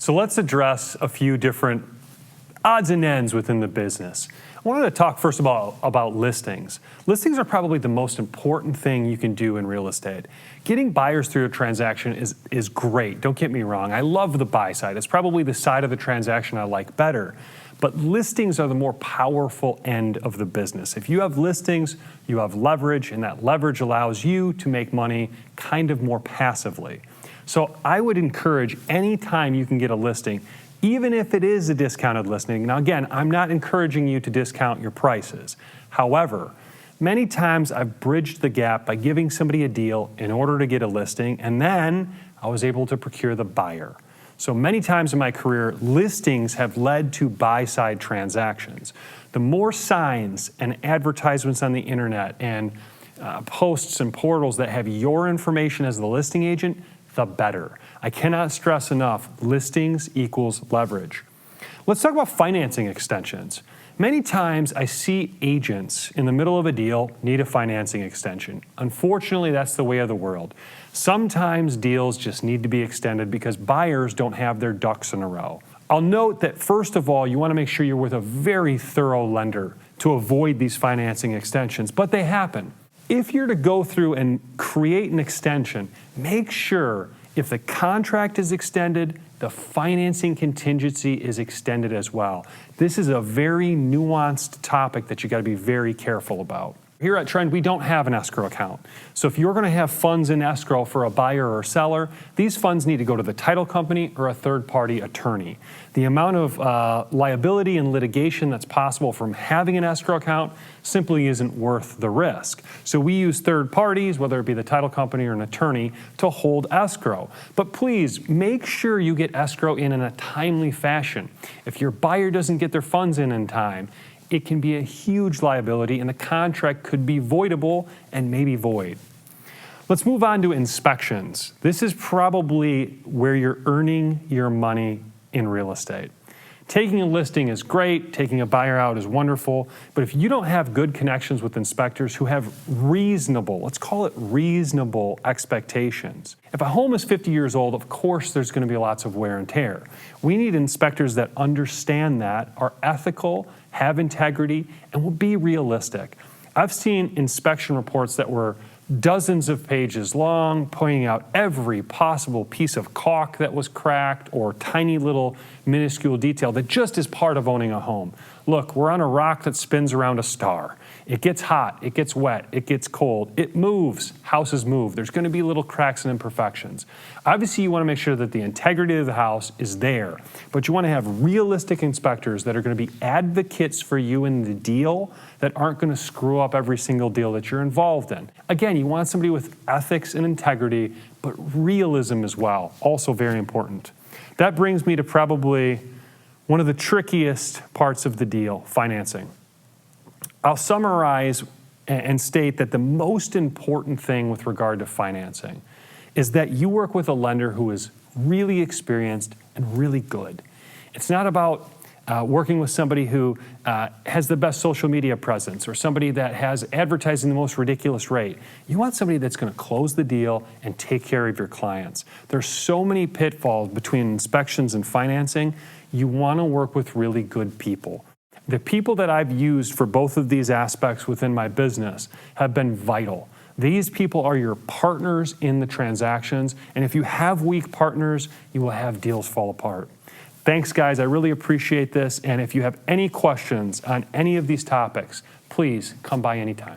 So let's address a few different odds and ends within the business. I wanted to talk first of all about listings. Listings are probably the most important thing you can do in real estate. Getting buyers through a transaction is great, don't get me wrong. I love the buy side. It's probably the side of the transaction I like better. But listings are the more powerful end of the business. If you have listings, you have leverage, and that leverage allows you to make money kind of more passively. So I would encourage any time you can get a listing, even if it is a discounted listing. Now again, I'm not encouraging you to discount your prices. However, many times I've bridged the gap by giving somebody a deal in order to get a listing, and then I was able to procure the buyer. So many times in my career, listings have led to buy-side transactions. The more signs and advertisements on the internet and posts and portals that have your information as the listing agent, the better. I cannot stress enough, listings equals leverage. Let's talk about financing extensions. Many times I see agents in the middle of a deal need a financing extension. Unfortunately, that's the way of the world. Sometimes deals just need to be extended because buyers don't have their ducks in a row. I'll note that first of all, you want to make sure you're with a very thorough lender to avoid these financing extensions, but they happen. If you're to go through and create an extension, make sure if the contract is extended, the financing contingency is extended as well. This is a very nuanced topic that you got to be very careful about. Here at Trend, we don't have an escrow account. So if you're going to have funds in escrow for a buyer or seller, these funds need to go to the title company or a third-party attorney. The amount of liability and litigation that's possible from having an escrow account simply isn't worth the risk. So we use third parties, whether it be the title company or an attorney, to hold escrow. But please make sure you get escrow in a timely fashion. If your buyer doesn't get their funds in time, it can be a huge liability and the contract could be voidable and maybe void. Let's move on to inspections. This is probably where you're earning your money in real estate. Taking a listing is great, taking a buyer out is wonderful, but if you don't have good connections with inspectors who have reasonable, let's call it reasonable expectations. If a home is 50 years old, of course there's going to be lots of wear and tear. We need inspectors that understand that, are ethical, have integrity, and will be realistic. I've seen inspection reports that were dozens of pages long, pointing out every possible piece of caulk that was cracked or tiny little minuscule detail that just is part of owning a home. Look, we're on a rock that spins around a star. It gets hot, it gets wet, it gets cold, it moves, houses move. There's going to be little cracks and imperfections. Obviously, you want to make sure that the integrity of the house is there, but you want to have realistic inspectors that are going to be advocates for you in the deal that aren't going to screw up every single deal that you're involved in. Again, you want somebody with ethics and integrity, but realism as well, also very important. That brings me to probably one of the trickiest parts of the deal, financing. I'll summarize and state that the most important thing with regard to financing is that you work with a lender who is really experienced and really good. It's not about working with somebody who has the best social media presence or somebody that has advertising the most ridiculous rate. You want somebody that's going to close the deal and take care of your clients. There's so many pitfalls between inspections and financing. You want to work with really good people. The people that I've used for both of these aspects within my business have been vital. These people are your partners in the transactions, and if you have weak partners, you will have deals fall apart. Thanks, guys. I really appreciate this, and if you have any questions on any of these topics, please come by anytime.